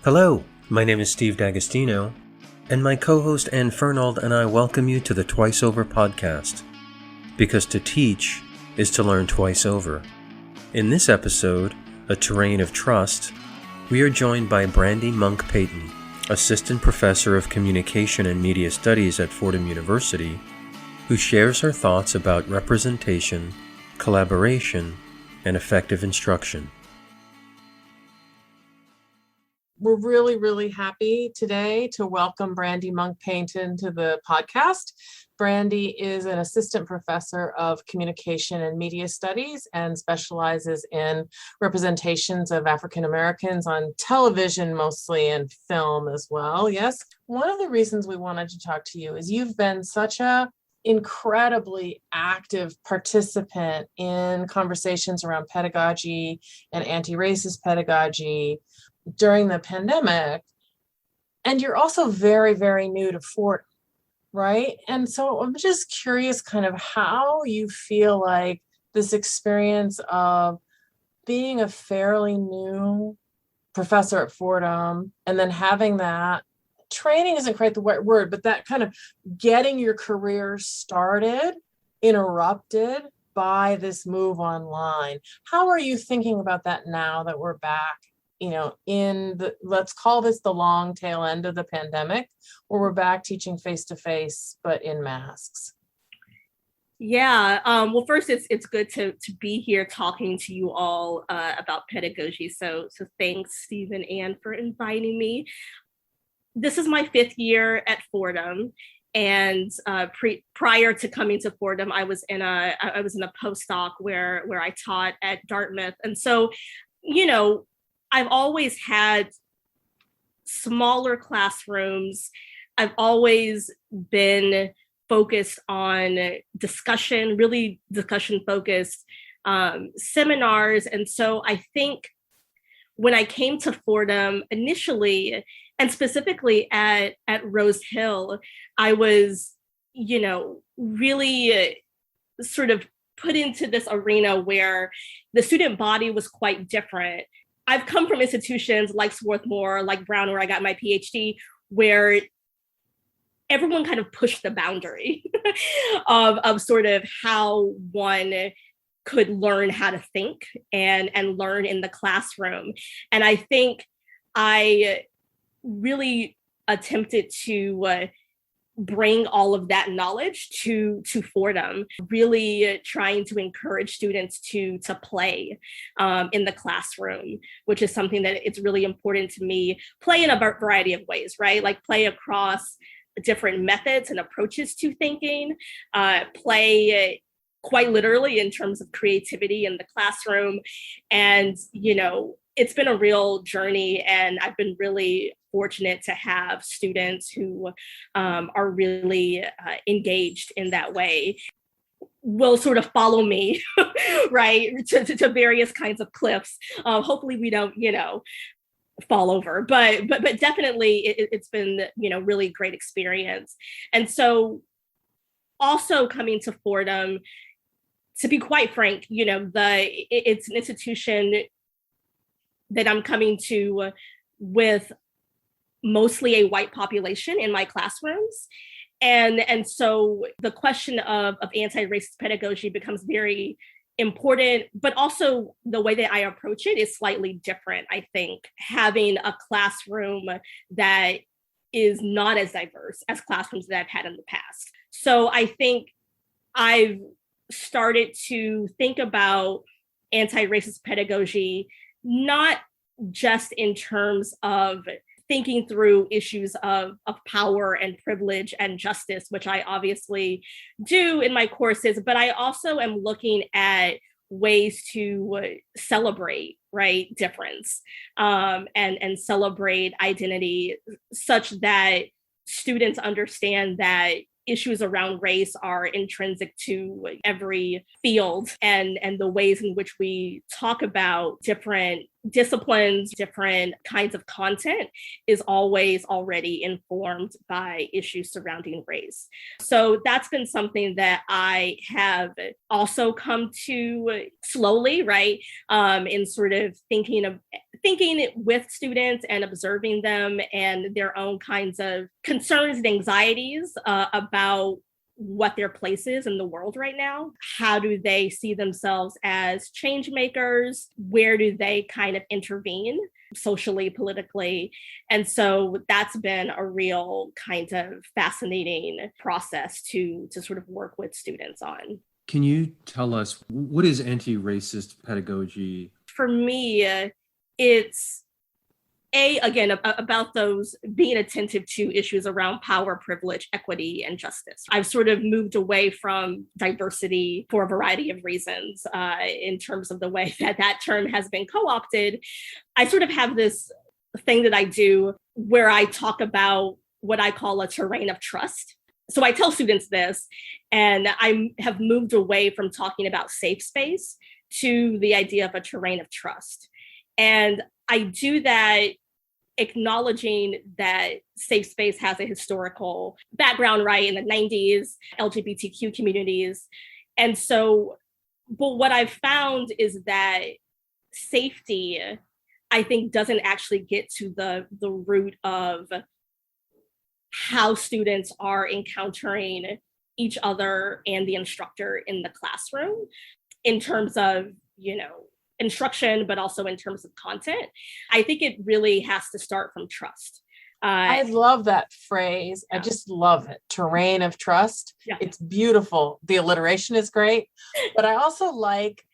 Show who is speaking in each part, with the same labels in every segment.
Speaker 1: Hello, my name is Steve D'Agostino, and my co-host Ann Fernald and I welcome you to the Twice Over podcast, because to teach is to learn twice over. In this episode, A Terrain of Trust, we are joined by Brandy Monk-Payton, Assistant Professor of Communication and Media Studies at Fordham University, who shares her thoughts about representation, collaboration, and effective instruction.
Speaker 2: We're really happy today to welcome Brandy Monk-Payton to the podcast. Brandy is an assistant professor of communication and media studies and specializes in representations of African Americans on television, mostly, and film as well. Yes. One of the reasons we wanted to talk to you is you've been such a incredibly active participant in conversations around pedagogy and anti-racist pedagogy during the pandemic, and you're also very new to Fordham, right? And so I'm just curious kind of how you feel like this experience of being a fairly new professor at Fordham and then having that training isn't quite the right word, but that kind of getting your career started, interrupted by this move online. How are you thinking about that now that we're back, in the, let's call this the long tail end of the pandemic, where we're back teaching face-to-face, but in masks?
Speaker 3: Yeah, well, first, it's good to be here talking to you all about pedagogy. So thanks, Steve and Ann, for inviting me. This is my 5th year at Fordham. And prior to coming to Fordham, I was in a postdoc where I taught at Dartmouth. And so, I've always had smaller classrooms. I've always been focused on discussion, really discussion-focused seminars. And so I think when I came to Fordham initially, and specifically at Rose Hill, I was, really sort of put into this arena where the student body was quite different. I've come from institutions like Swarthmore, like Brown, where I got my PhD, where everyone kind of pushed the boundary of sort of how one could learn how to think and learn in the classroom. And I think I really attempted to bring all of that knowledge to Fordham, really trying to encourage students to play in the classroom, which is something that it's really important to me. Play in a variety of ways, right? Like play across different methods and approaches to thinking, play quite literally in terms of creativity in the classroom. And, it's been a real journey, and I've been really fortunate to have students who are really engaged in that way, will sort of follow me, right, to various kinds of cliffs. Hopefully we don't, fall over, but definitely it's been, really great experience. And so also coming to Fordham, to be quite frank, it's an institution that I'm coming to with mostly a white population in my classrooms. And so the question of anti-racist pedagogy becomes very important, but also the way that I approach it is slightly different. I think having a classroom that is not as diverse as classrooms that I've had in the past. So I think I've started to think about anti-racist pedagogy, not just in terms of thinking through issues of power and privilege and justice, which I obviously do in my courses, but I also am looking at ways to celebrate, right, difference and celebrate identity, such that students understand that issues around race are intrinsic to every field, and the ways in which we talk about different disciplines, different kinds of content is always already informed by issues surrounding race. So that's been something that I have also come to slowly, right, in sort of thinking thinking with students and observing them and their own kinds of concerns and anxieties about what their place is in the world right now. How do they see themselves as change makers? Where do they kind of intervene socially, politically? And so that's been a real kind of fascinating process to sort of work with students on.
Speaker 1: Can you tell us, what is anti-racist pedagogy?
Speaker 3: For me, it's again, about those being attentive to issues around power, privilege, equity, and justice. I've sort of moved away from diversity for a variety of reasons in terms of the way that term has been co-opted. I sort of have this thing that I do where I talk about what I call a terrain of trust. So I tell students this, and I have moved away from talking about safe space to the idea of a terrain of trust. And I do that acknowledging that safe space has a historical background, right, in the 90s, LGBTQ communities. And so, but what I've found is that safety, I think, doesn't actually get to the root of how students are encountering each other and the instructor in the classroom in terms of, instruction, but also in terms of content. I think it really has to start from trust.
Speaker 2: I love that phrase. Yeah. I just love it. Terrain of trust. Yeah. It's beautiful. The alliteration is great. But I also like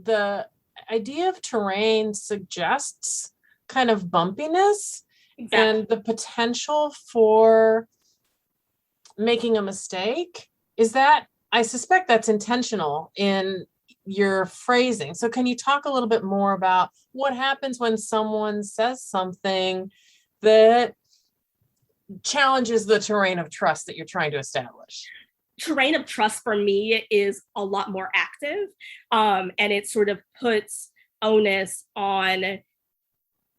Speaker 2: the idea of terrain suggests kind of bumpiness. Exactly. And the potential for making a mistake. I suspect that's intentional in your phrasing. So can you talk a little bit more about what happens when someone says something that challenges the terrain of trust that you're trying to establish?
Speaker 3: Terrain of trust for me is a lot more active, and it sort of puts onus on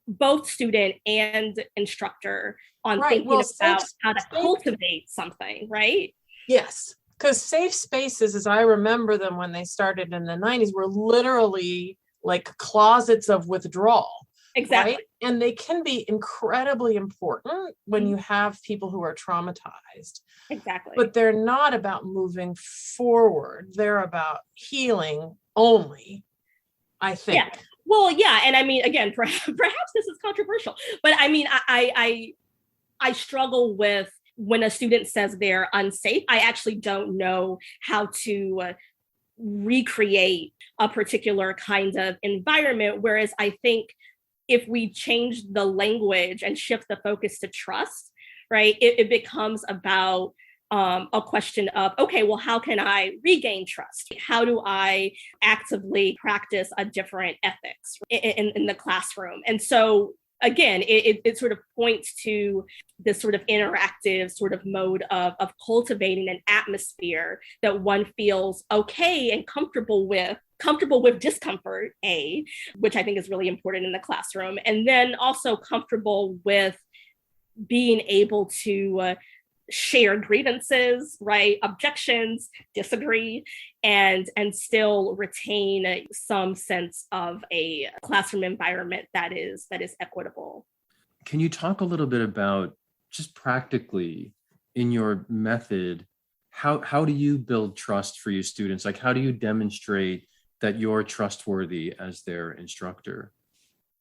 Speaker 3: both student and instructor on thinking about how to cultivate something, right?
Speaker 2: Yes. Because safe spaces, as I remember them when they started in the 90s, were literally like closets of withdrawal.
Speaker 3: Exactly.
Speaker 2: Right? And they can be incredibly important when you have people who are traumatized.
Speaker 3: Exactly.
Speaker 2: But they're not about moving forward. They're about healing only, I think.
Speaker 3: Yeah. Well, yeah. And I mean, again, perhaps this is controversial, but I mean, I struggle with when a student says they're unsafe. I actually don't know how to recreate a particular kind of environment. Whereas I think if we change the language and shift the focus to trust, right, it becomes about a question of, okay, well, how can I regain trust? How do I actively practice a different ethics in the classroom? And so again, it sort of points to this sort of interactive sort of mode of cultivating an atmosphere that one feels okay and comfortable with discomfort, which I think is really important in the classroom, and then also comfortable with being able to share grievances, right, objections, disagree, and still retain some sense of a classroom environment that is equitable.
Speaker 1: Can you talk a little bit about, just practically in your method, how do you build trust for your students? Like, how do you demonstrate that you're trustworthy as their instructor?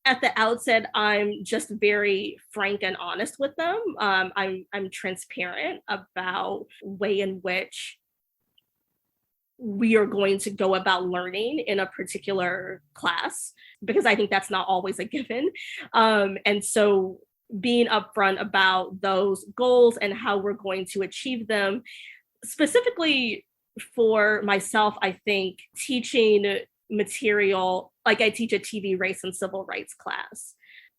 Speaker 3: At the outset, I'm just very frank and honest with them. I'm transparent about the way in which we are going to go about learning in a particular class, because I think that's not always a given. And so being upfront about those goals and how we're going to achieve them, specifically for myself, I think teaching material, like I teach a TV race and civil rights class.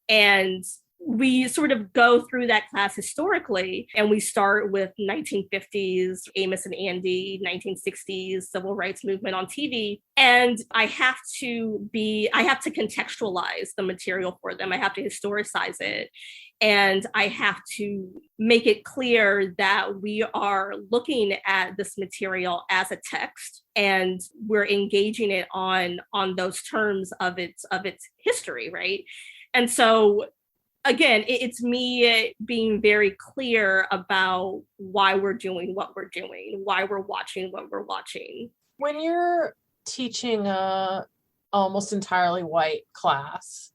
Speaker 3: And we sort of go through that class historically, and we start with 1950s, Amos and Andy, 1960s, civil rights movement on TV. And I have to contextualize the material for them. I have to historicize it. And I have to make it clear that we are looking at this material as a text, and we're engaging it on those terms of its history, right? And so again, it's me being very clear about why we're doing what we're doing, why we're watching what we're watching.
Speaker 2: When you're teaching a almost entirely white class,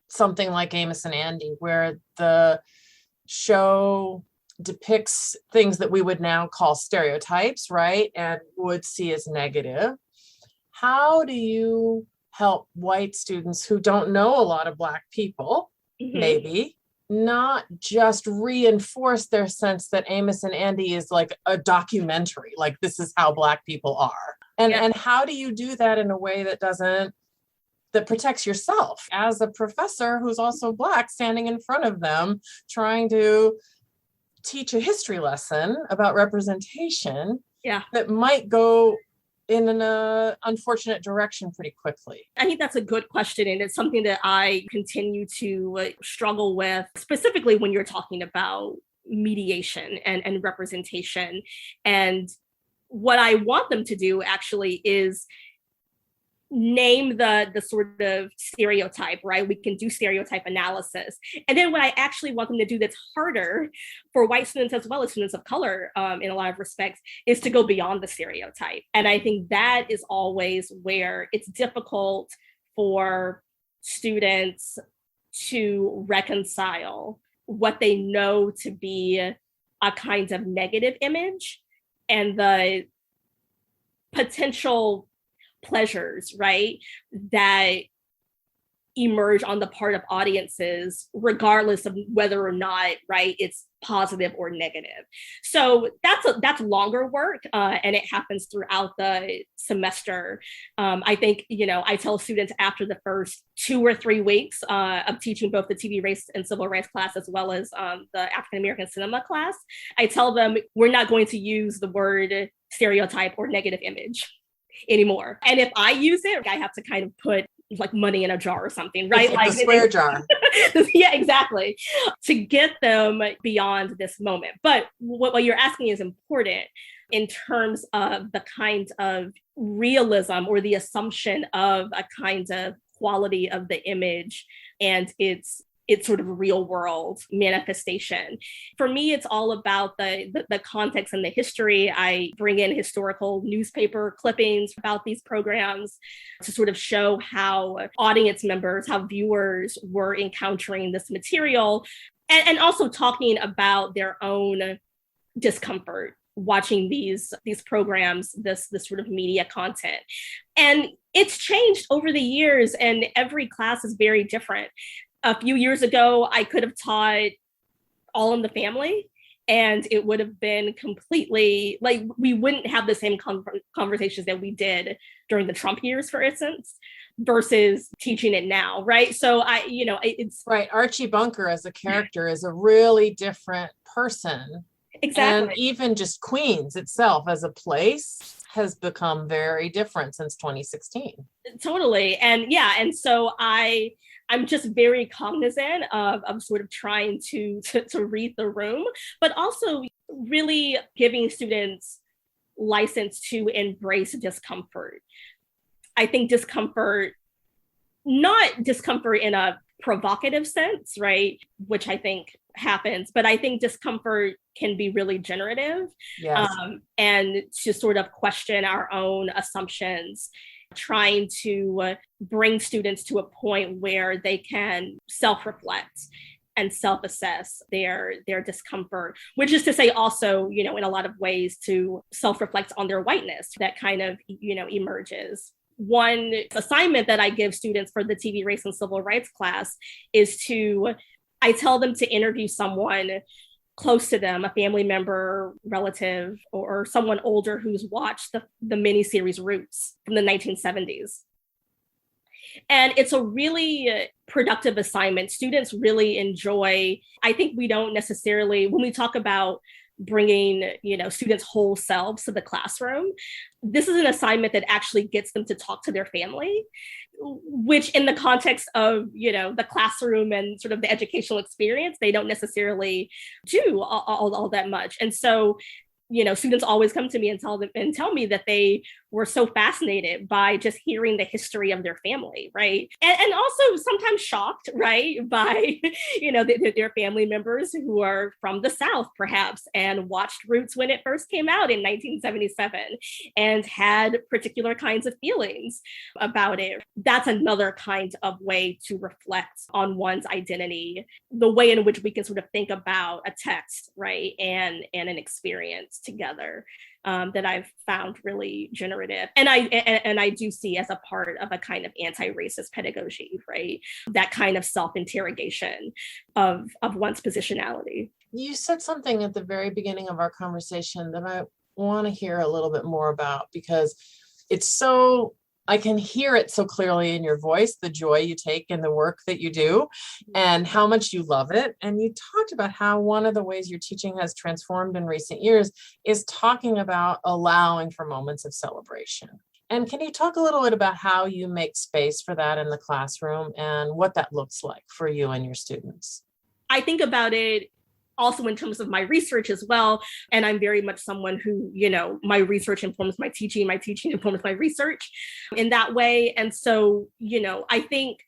Speaker 2: something like Amos and Andy, where the show depicts things that we would now call stereotypes, right? And would see as negative. How do you help white students who don't know a lot of Black people, maybe, not just reinforce their sense that Amos and Andy is like a documentary, like this is how Black people are? And how do you do that in a way that protects yourself as a professor who's also Black, standing in front of them, trying to teach a history lesson about representation that might go in an unfortunate direction pretty quickly?
Speaker 3: I think that's a good question. And it's something that I continue to struggle with, specifically when you're talking about mediation and representation. And what I want them to do actually is name the sort of stereotype, right? We can do stereotype analysis. And then what I actually want them to do that's harder for white students as well as students of color in a lot of respects is to go beyond the stereotype. And I think that is always where it's difficult for students to reconcile what they know to be a kind of negative image and the potential pleasures, right, that emerge on the part of audiences, regardless of whether or not, right, it's positive or negative. So that's longer work, and it happens throughout the semester. I think, I tell students after the first 2 or 3 weeks of teaching both the TV race and civil rights class, as well as the African American cinema class, I tell them we're not going to use the word stereotype or negative image anymore. And if I use it, I have to kind of put like money in a jar or something, right?
Speaker 2: Like a swear jar.
Speaker 3: Yeah, exactly. To get them beyond this moment. But what you're asking is important in terms of the kind of realism or the assumption of a kind of quality of the image and its sort of real world manifestation. For me, it's all about the context and the history. I bring in historical newspaper clippings about these programs to sort of show how audience members, how viewers were encountering this material, and also talking about their own discomfort watching these programs, this sort of media content. And it's changed over the years, and every class is very different. A few years ago, I could have taught All in the Family, and it would have been completely, like, we wouldn't have the same conversations that we did during the Trump years, for instance, versus teaching it now, right? So it's...
Speaker 2: Right, Archie Bunker as a character is a really different person.
Speaker 3: Exactly.
Speaker 2: And even just Queens itself as a place has become very different since 2016.
Speaker 3: Totally. And so I'm just very cognizant of sort of trying to read the room, but also really giving students license to embrace discomfort. I think discomfort, not discomfort in a provocative sense, right? Which I think happens, but I think discomfort can be really generative.
Speaker 2: Yes.
Speaker 3: And to sort of question our own assumptions, trying to bring students to a point where they can self-reflect and self-assess their discomfort, which is to say also, in a lot of ways to self-reflect on their whiteness that kind of, emerges. One assignment that I give students for the TV race and civil rights class is I tell them to interview someone close to them, a family member, relative, or someone older who's watched the miniseries Roots from the 1970s. And it's a really productive assignment. Students really enjoy. I think we don't necessarily, when we talk about bringing, students' whole selves to the classroom, this is an assignment that actually gets them to talk to their family, which in the context of, the classroom and sort of the educational experience, they don't necessarily do all that much. And so, students always come to me and tell me that they were so fascinated by just hearing the history of their family, right? And also sometimes shocked, right, by, their family members who are from the South, perhaps, and watched Roots when it first came out in 1977 and had particular kinds of feelings about it. That's another kind of way to reflect on one's identity, the way in which we can sort of think about a text, right, and an experience together. That I've found really generative, and I do see as a part of a kind of anti-racist pedagogy, right? That kind of self-interrogation of one's positionality.
Speaker 2: You said something at the very beginning of our conversation that I want to hear a little bit more about, because I can hear it so clearly in your voice, the joy you take in the work that you do and how much you love it. And you talked about how one of the ways your teaching has transformed in recent years is talking about allowing for moments of celebration. And can you talk a little bit about how you make space for that in the classroom and what that looks like for you and your students?
Speaker 3: I think about it also in terms of my research as well. And I'm very much someone who, my research informs my teaching informs my research in that way. And so, I think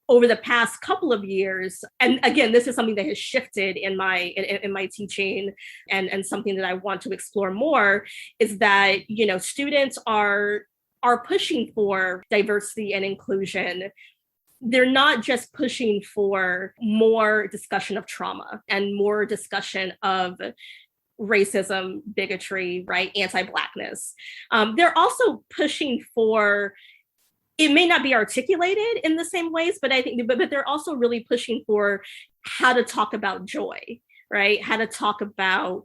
Speaker 3: over the past couple of years, and again, this is something that has shifted in my teaching and something that I want to explore more, is that, students are pushing for diversity and inclusion. They're not just pushing for more discussion of trauma and more discussion of racism, bigotry, right, anti-Blackness. They're also pushing for, it may not be articulated in the same ways, but I think, but they're also really pushing for how to talk about joy, right? How to talk about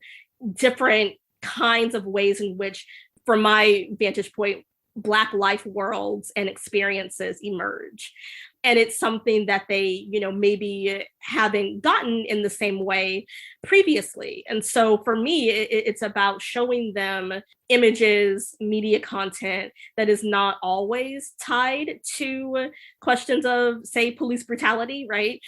Speaker 3: different kinds of ways in which, from my vantage point, Black life worlds and experiences emerge. And it's something that they, maybe haven't gotten in the same way previously. And so for me, it's about showing them images, media content that is not always tied to questions of, say, police brutality, right?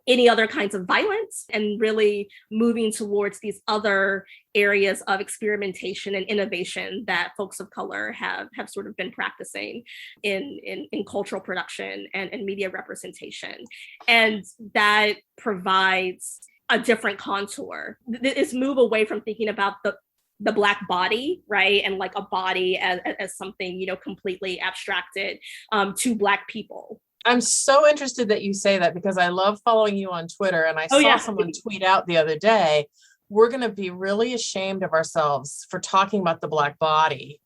Speaker 3: Any other kinds of violence, and really moving towards these other areas of experimentation and innovation that folks of color have sort of been practicing in cultural production and media representation. And that provides a different contour. This move away from thinking about the Black body, right? And like a body as something, completely abstracted, to Black people.
Speaker 2: I'm so interested that you say that, because I love following you on Twitter, and I saw someone tweet out the other day, we're going to be really ashamed of ourselves for talking about the Black body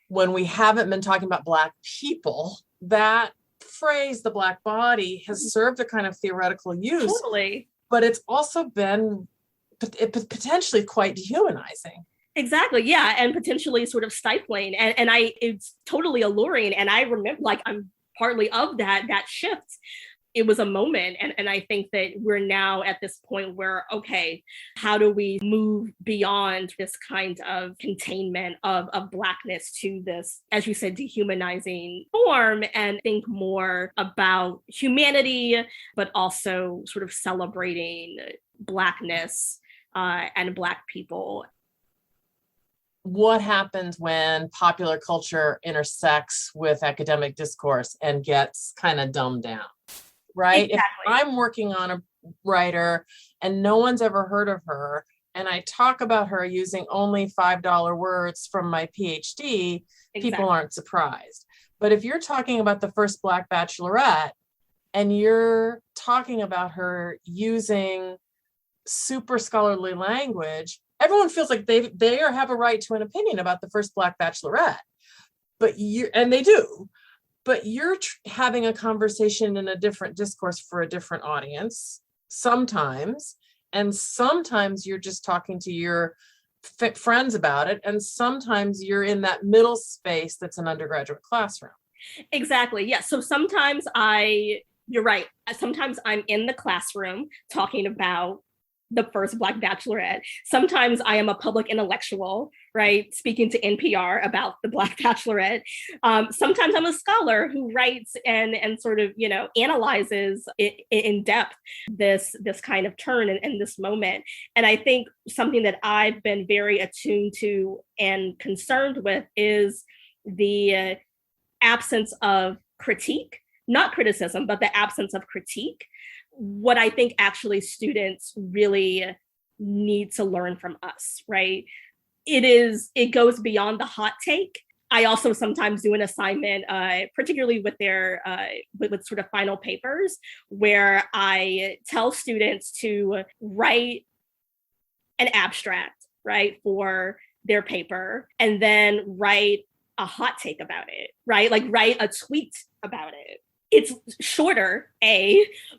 Speaker 2: when we haven't been talking about Black people. That phrase, the Black body, has served a kind of theoretical use,
Speaker 3: totally,
Speaker 2: but it's also been potentially quite dehumanizing.
Speaker 3: Exactly. Yeah. And potentially sort of stifling. And it's totally alluring. And I remember, I'm partly of that shift. It was a moment. And I think that we're now at this point where, okay, how do we move beyond this kind of containment of Blackness to this, as you said, dehumanizing form, and think more about humanity, but also sort of celebrating Blackness and Black people.
Speaker 2: What happens when popular culture intersects with academic discourse and gets kind of dumbed down, right?
Speaker 3: Exactly.
Speaker 2: If I'm working on a writer and no one's ever heard of her, and I talk about her using only $5 words from my PhD, people aren't surprised. But if you're talking about the first Black bachelorette and you're talking about her using super scholarly language, everyone feels like they have a right to an opinion about the first Black bachelorette, and they do, but you're having a conversation in a different discourse for a different audience sometimes, and sometimes you're just talking to your friends about it, and sometimes you're in that middle space that's an undergraduate classroom.
Speaker 3: Exactly. Yeah. So sometimes you're right. Sometimes I'm in the classroom talking about the first Black bachelorette. Sometimes I am a public intellectual, right, speaking to NPR about the Black bachelorette. Sometimes I'm a scholar who writes and sort of, analyzes in depth this kind of turn and this moment. And I think something that I've been very attuned to and concerned with is the absence of critique, not criticism, but the absence of critique. What I think actually students really need to learn from us, right? It goes beyond the hot take. I also sometimes do an assignment, particularly with their with sort of final papers, where I tell students to write an abstract, right, for their paper, and then write a hot take about it, right? Like write a tweet about it. It's shorter,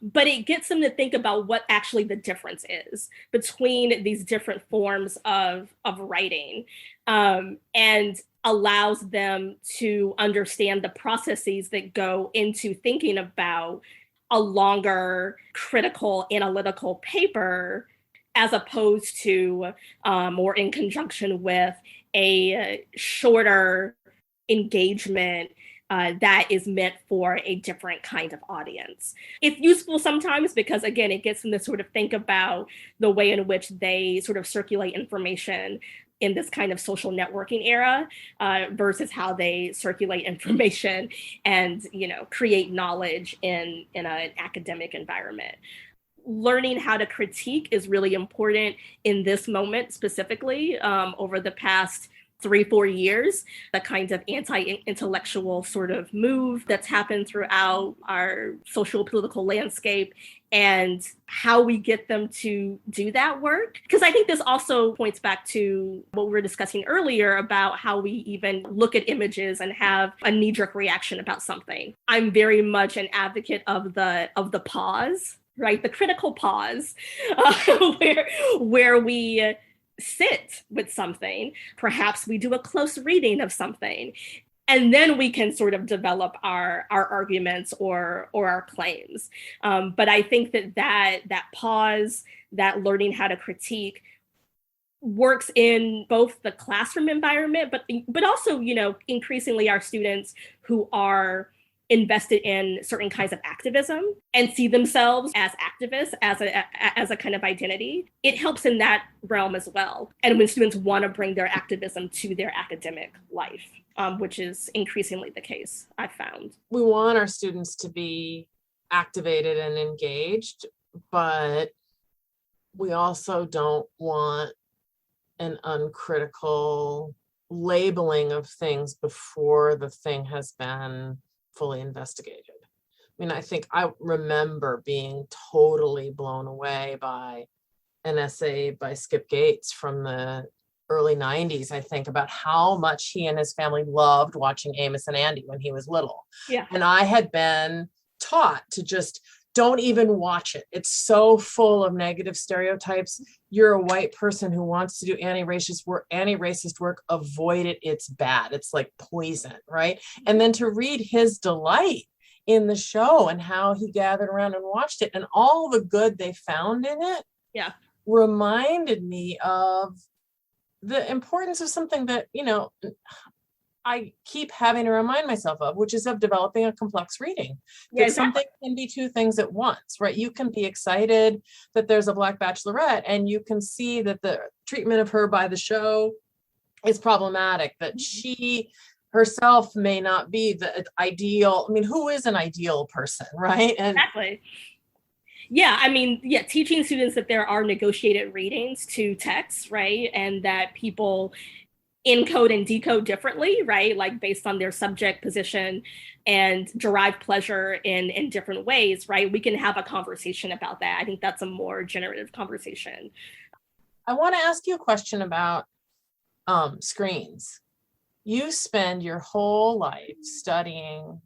Speaker 3: but it gets them to think about what actually the difference is between these different forms of writing, and allows them to understand the processes that go into thinking about a longer critical analytical paper, as opposed to or in conjunction with a shorter engagement that is meant for a different kind of audience. It's useful sometimes because, again, it gets them to sort of think about the way in which they sort of circulate information in this kind of social networking era versus how they circulate information and, create knowledge in an academic environment. Learning how to critique is really important in this moment specifically. Over the past 3-4 years, the kind of anti-intellectual sort of move that's happened throughout our social political landscape, and how we get them to do that work. Because I think this also points back to what we were discussing earlier about how we even look at images and have a knee-jerk reaction about something. I'm very much an advocate of the pause, right? The critical pause, where we sit with something, perhaps we do a close reading of something, and then we can sort of develop our arguments or our claims. But I think that pause, that learning how to critique, works in both the classroom environment, but also, increasingly our students who are invested in certain kinds of activism and see themselves as activists, as a kind of identity. It helps in that realm as well. And when students want to bring their activism to their academic life, which is increasingly the case, I've found.
Speaker 2: We want our students to be activated and engaged, but we also don't want an uncritical labeling of things before the thing has been fully investigated. I mean, I think I remember being totally blown away by an essay by Skip Gates from the early 90s, I think, about how much he and his family loved watching Amos and Andy when he was little.
Speaker 3: Yeah.
Speaker 2: And I had been taught to just don't even watch it. It's so full of negative stereotypes. You're a white person who wants to do anti-racist work, avoid it. It's bad. It's like poison, right? And then to read his delight in the show and how he gathered around and watched it and all the good they found in it,
Speaker 3: yeah, reminded
Speaker 2: me of the importance of something that, I keep having to remind myself of, which is of developing a complex reading.
Speaker 3: Yeah,
Speaker 2: exactly. Something can be two things at once, right? You can be excited that there's a Black bachelorette and you can see that the treatment of her by the show is problematic, that she herself may not be the ideal. I mean, who is an ideal person, right? And
Speaker 3: exactly. Yeah, I mean, teaching students that there are negotiated readings to texts, right? And that people encode and decode differently, right? Like based on their subject position and derive pleasure in different ways, right? We can have a conversation about that. I think that's a more generative conversation.
Speaker 2: I want to ask you a question about screens. You spend your whole life studying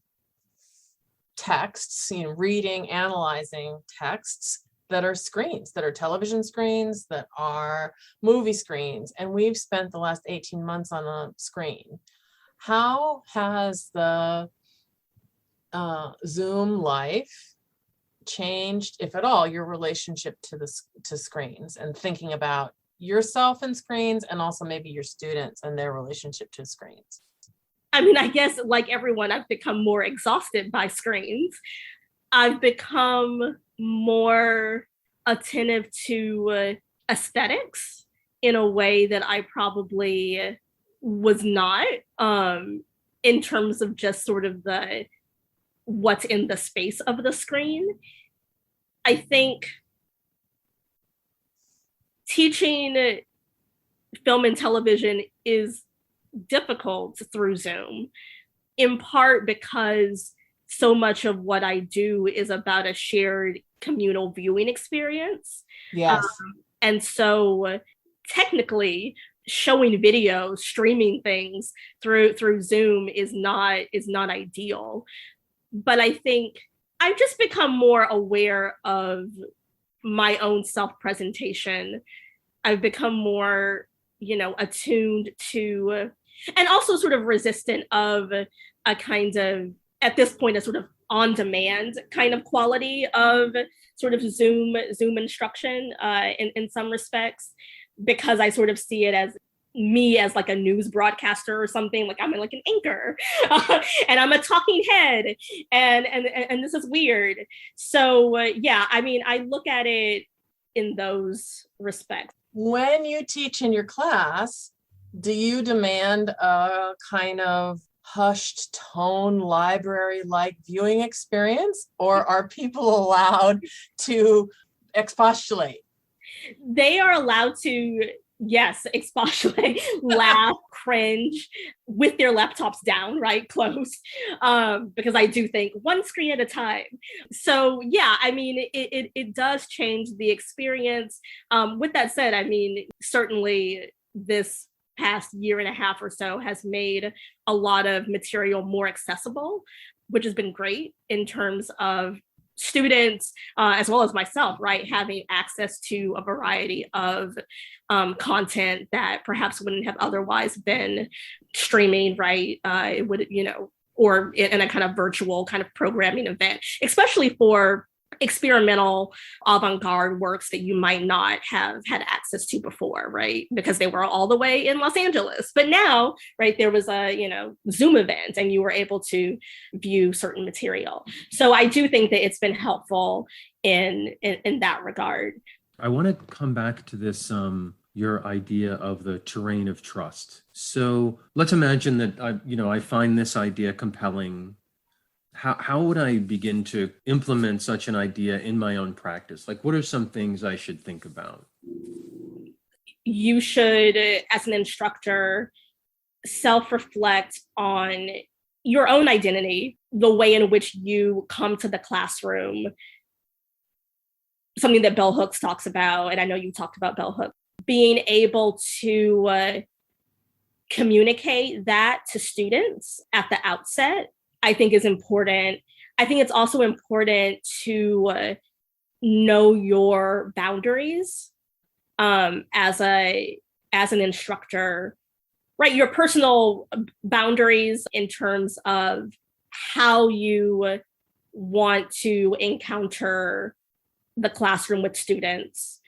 Speaker 2: texts, reading, analyzing texts that are screens, that are television screens, that are movie screens. And we've spent the last 18 months on a screen. How has the Zoom life changed, if at all, your relationship to screens and thinking about yourself and screens, and also maybe your students and their relationship to screens?
Speaker 3: I mean, I guess like everyone, I've become more exhausted by screens. I've become more attentive to aesthetics in a way that I probably was not, in terms of just sort of what's in the space of the screen. I think teaching film and television is difficult through Zoom, in part because so much of what I do is about a shared communal viewing experience.
Speaker 2: Yes.
Speaker 3: And so technically showing videos, streaming things through Zoom is not ideal. But I think I've just become more aware of my own self-presentation. I've become more, attuned to, and also sort of resistant of a kind of, at this point, a sort of on-demand kind of quality of sort of Zoom instruction in some respects, because I sort of see it as me as like a news broadcaster or something. Like I'm like an anchor and I'm a talking head and this is weird. So yeah, I mean, I look at it in those respects.
Speaker 2: When you teach in your class, do you demand a kind of hushed tone library-like viewing experience, or are people allowed to expostulate?
Speaker 3: They are allowed to, yes, expostulate, laugh, cringe with their laptops down, right, close, because I do think one screen at a time. So yeah, I mean, it does change the experience. With that said, I mean, certainly this past year and a half or so has made a lot of material more accessible, which has been great in terms of students, as well as myself, right, having access to a variety of content that perhaps wouldn't have otherwise been streaming, right? It would, or in a kind of virtual kind of programming event, especially for experimental avant-garde works that you might not have had access to before, right? Because they were all the way in Los Angeles. But now, right, there was a, Zoom event and you were able to view certain material. So I do think that it's been helpful in that regard.
Speaker 1: I want to come back to this, your idea of the terrain of trust. So let's imagine that I find this idea compelling. How would I begin to implement such an idea in my own practice? Like, what are some things I should think about?
Speaker 3: You should, as an instructor, self-reflect on your own identity, the way in which you come to the classroom. Something that Bell Hooks talks about, and I know you talked about Bell Hooks, being able to communicate that to students at the outset, I think is important. I think it's also important to know your boundaries as an instructor, right? Your personal boundaries in terms of how you want to encounter the classroom with students.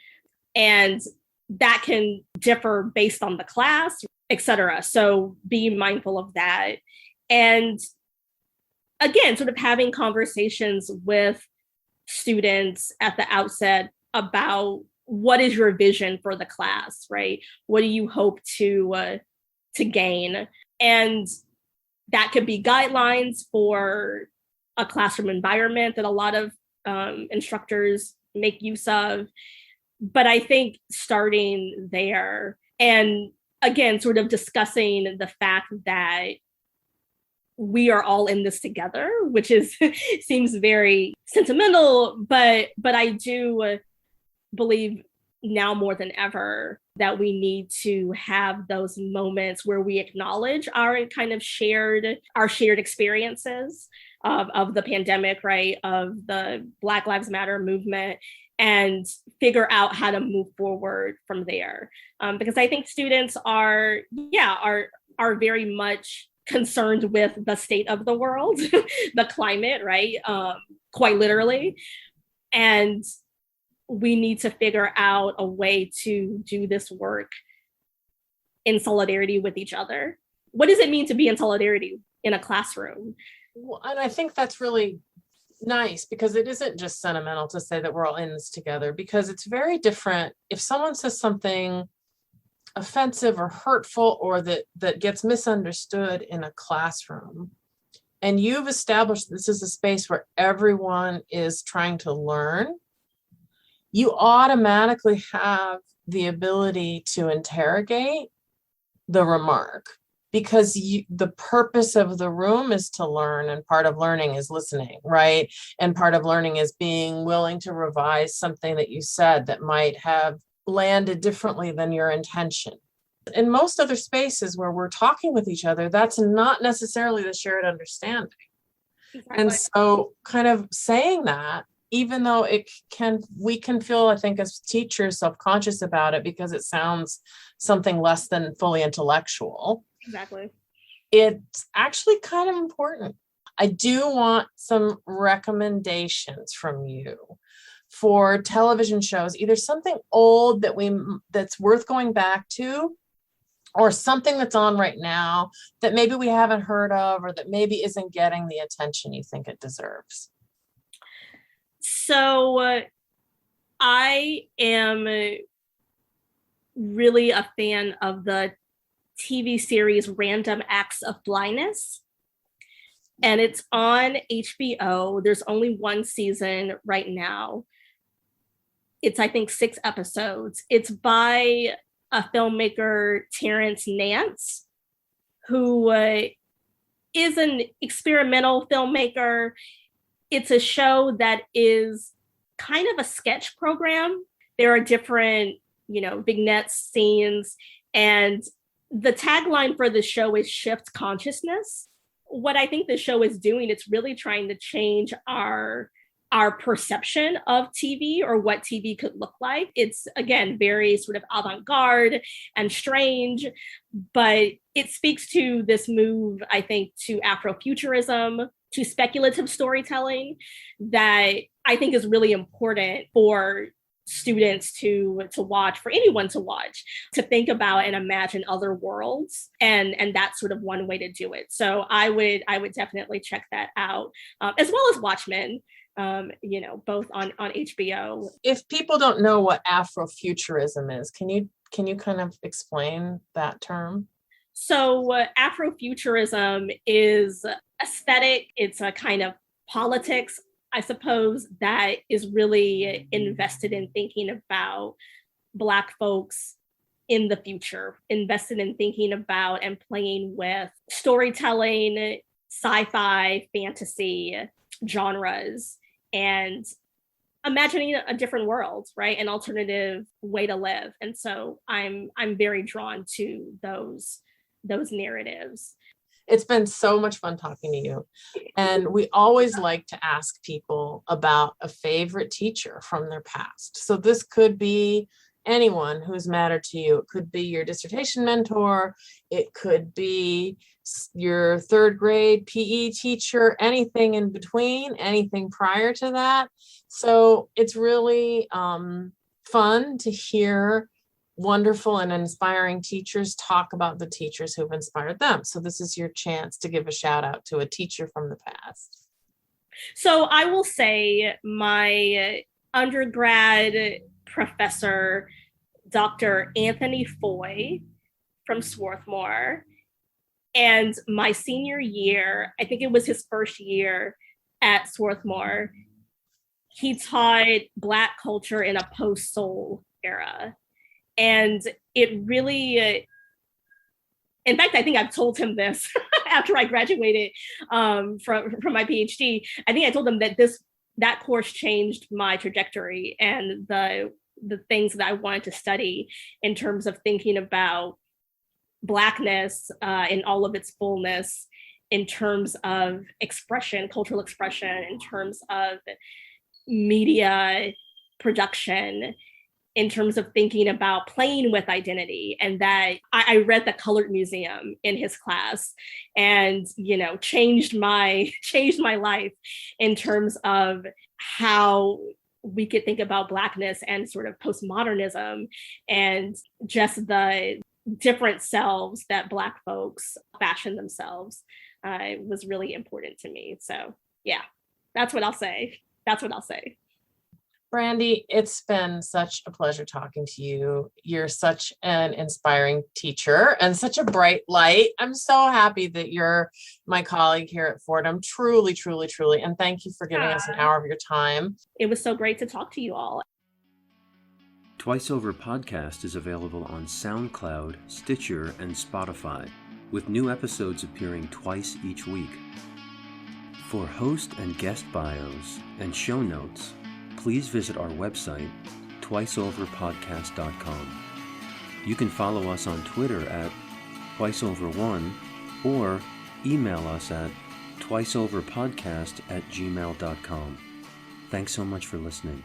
Speaker 3: And that can differ based on the class, et cetera. So be mindful of that. And again, sort of having conversations with students at the outset about what is your vision for the class, right? What do you hope to gain? And that could be guidelines for a classroom environment that a lot of instructors make use of. But I think starting there, and again, sort of discussing the fact that we are all in this together, which seems very sentimental, but I do believe now more than ever that we need to have those moments where we acknowledge our kind of shared experiences of the pandemic, right, of the Black Lives Matter movement, and figure out how to move forward from there. Because I think students are very much concerned with the state of the world, the climate, right? Quite literally. And we need to figure out a way to do this work in solidarity with each other. What does it mean to be in solidarity in a classroom?
Speaker 2: Well, and I think that's really nice, because it isn't just sentimental to say that we're all in this together, because it's very different if someone says something offensive or hurtful or that gets misunderstood in a classroom, and you've established this is a space where everyone is trying to learn, you automatically have the ability to interrogate the remark, because the purpose of the room is to learn, and part of learning is listening, right? And part of learning is being willing to revise something that you said that might have landed differently than your intention. In most other spaces where we're talking with each other, that's not necessarily the shared understanding. Exactly. And so kind of saying that, even though we can feel, I think, as teachers, self-conscious about it because it sounds something less than fully intellectual.
Speaker 3: Exactly.
Speaker 2: It's actually kind of important. I do want some recommendations from you for television shows, either something old that's worth going back to, or something that's on right now that maybe we haven't heard of, or that maybe isn't getting the attention you think it deserves.
Speaker 3: So I am really a fan of the TV series Random Acts of Blindness, and it's on HBO. There's only one season right now. It's, I think, 6 episodes. It's by a filmmaker, Terrence Nance, who is an experimental filmmaker. It's a show that is kind of a sketch program. There are different, vignettes, scenes, and the tagline for the show is Shift Consciousness. What I think the show is doing, it's really trying to change our perception of TV, or what TV could look like. It's, again, very sort of avant-garde and strange, but it speaks to this move, I think, to Afrofuturism, to speculative storytelling, that I think is really important for students to watch, for anyone to watch, to think about and imagine other worlds, and that's sort of one way to do it. So I would definitely check that out, as well as Watchmen, both on HBO. If people don't know what Afrofuturism is, can you kind of explain that term? So Afrofuturism is aesthetic. It's a kind of politics, I suppose, that is really invested in thinking about Black folks in the future, invested in thinking about and playing with storytelling, sci-fi, fantasy genres, and imagining a different world, right? An alternative way to live. And so I'm very drawn to those narratives. It's been so much fun talking to you. And we always like to ask people about a favorite teacher from their past. So this could be anyone who's mattered to you. It could be your dissertation mentor. It could be your 3rd grade PE teacher, anything in between, anything prior to that. So it's really fun to hear wonderful and inspiring teachers talk about the teachers who've inspired them. So this is your chance to give a shout out to a teacher from the past. So I will say my undergrad professor, Dr. Anthony Foy from Swarthmore, and my senior year, I think it was his first year at Swarthmore, he taught Black culture in a post-soul era. And it really, in fact, I think I've told him this after I graduated from my PhD. I think I told him that course changed my trajectory and the things that I wanted to study in terms of thinking about Blackness in all of its fullness, in terms of expression, cultural expression, in terms of media production, in terms of thinking about playing with identity. And that I read The Colored Museum in his class, and changed my life in terms of how we could think about Blackness and sort of postmodernism and just the different selves that Black folks fashion themselves was really important to me. So yeah, that's what I'll say.
Speaker 2: Brandy, it's been such a pleasure talking to you. You're such an inspiring teacher and such a bright light. I'm so happy that you're my colleague here at Fordham. Truly, truly, truly. And thank you for giving us an hour of your time.
Speaker 3: It was so great to talk to you all.
Speaker 1: Twice Over Podcast is available on SoundCloud, Stitcher, and Spotify, with new episodes appearing twice each week. For host and guest bios and show notes, please visit our website, twiceoverpodcast.com. You can follow us on Twitter at twiceover1 or email us at twiceoverpodcast@gmail.com. Thanks so much for listening.